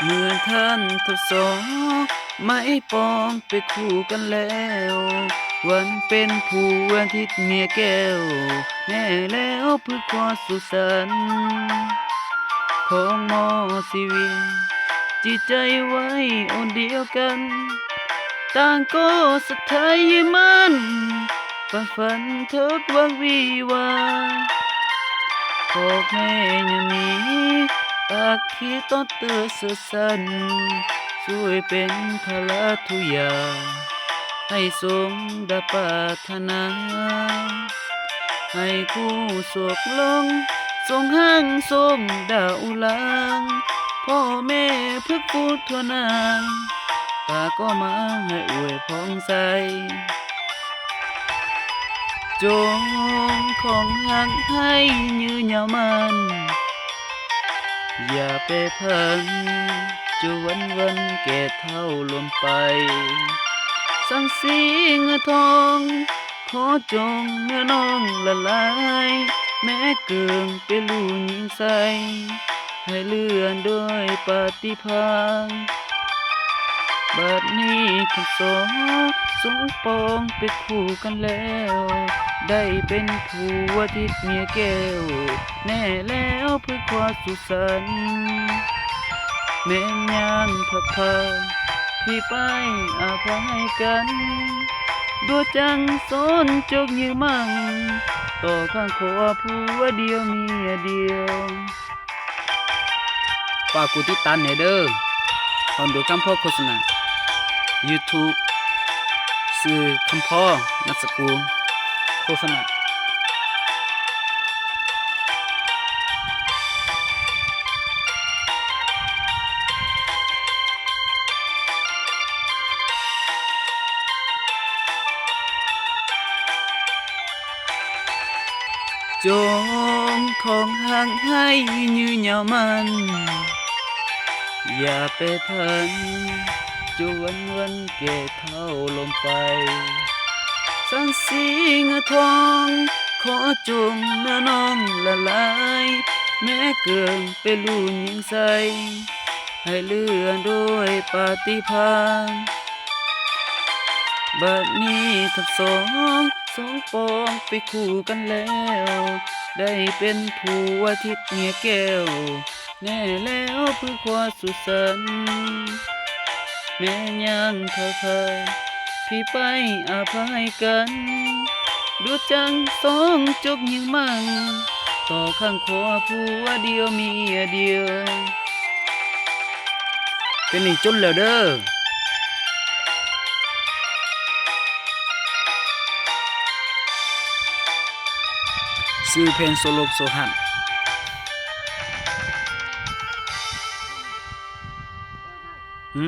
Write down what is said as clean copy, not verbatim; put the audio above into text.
เมื่อท่านทดสอบไม้ปองไปคู่กันแล้ว วันเป็นผู้อาทิตย์เมียแก้ว แน่แล้วเพื่อความสุขสันต์ของหมอชีวิตจิตใจไว้อนเดียวกัน ต่างก็ศรัทธายึดมั่นฝ่าฝันเถิดหวังวิวาพ่อแม่ยังมีปากขีดต้นเตือเสือสันช่วยเป็นภาระทุกอย่างให้สมดังปรารถนาให้คู่โศกลงทรงห้างสมดาวลางพ่อแม่เพื่อกูทั่วนางตาก็มาให้อวยพองใสจงของหักให้ยืนยาวมันอย่าไปพันจะวันแก่เท่าลมไปสังสีเงือทองขอจงเนื้อน้องละลายแม้เกิงเป็นลูกหญิงใสให้เลื่อนด้วยปฏิภาณบัดนี้ทั้งสองสงปองไปคู่กันแล้ว ได้เป็นผัวทิศเมียแก้ว แน่แล้วเพื่อความสุขสันต์แม่นยางพักพาพี่ไปอาภัยกันดัวจังสนจกยือมั่งต่อข้างขวาผัวเดียวเมียเดียวฝากกูติดตามหน่อยเด้อตอนดูคำพ่อโฆษณา YouTube สื่อคำพ่อนามสกุลโฆษณาจงของห่างให้ยืนยาวมันอย่าไปทันจวันแก่เท่าลมไปสันสีเงาทองขอจงเนื้อน้องละลายแม้เกินเป็นลูกหญิงใสให้เลื่อนด้วยปาฏิภาณบัดนี้ทั้งสองปองไปคู่กันแล้ว ได้เป็นผัวทิศเมียแก้ว แน่แล้วเพื่อความสุขสันต์แม่ยังเท่าเคยพี่ไปอาภัยกันดูจังสองจกยิงมั่งต่อข้างขวาผัวเดียวเมียเดียวเป็นนี่จนแล้วเด้อซื้อเพลงโซโลโซหัน